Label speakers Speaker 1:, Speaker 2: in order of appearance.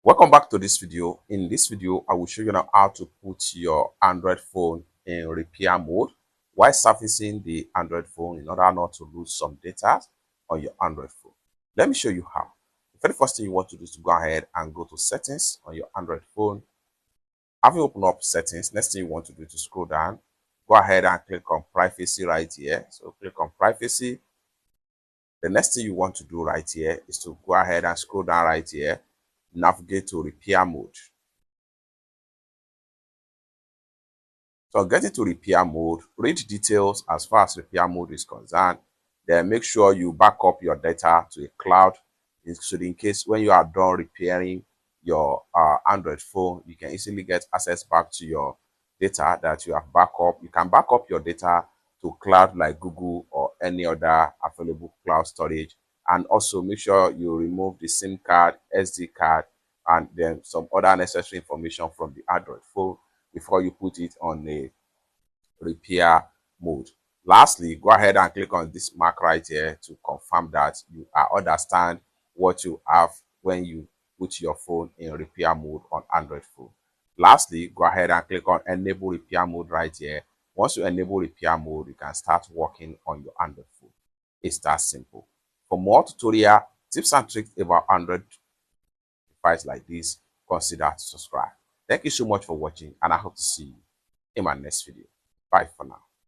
Speaker 1: Welcome back to this video. In this video, I will show you now how to put your Android phone in repair mode while servicing the Android phone in order not to lose some data on your Android phone. Let me show you how. The very first thing you want to do is to go ahead and go to settings on your Android phone. Having opened up settings, next thing you want to do is to scroll down. Go ahead and click on privacy right here. So click on privacy. The next thing you want to do right here is to go ahead and scroll down right here, navigate to repair mode. So getting to repair mode, read details as far as repair mode is concerned. Then make sure you back up your data to a cloud, so in case when you are done repairing your Android phone, you can easily get access back to your data that you have back up. You can back up your data to cloud like Google or any other available cloud storage. And also make sure you remove the SIM card, SD card, and then some other necessary information from the Android phone before you put it on a repair mode. Lastly, go ahead and click on this mark right here to confirm that you understand what you have when you put your phone in repair mode on Android phone. Lastly, go ahead and click on enable repair mode right here. Once you enable repair mode, you can start working on your Android phone. It's that simple. For more tutorial tips and tricks about Android device like this, consider to subscribe. Thank you so much for watching, and I hope to see you in my next video. Bye for now.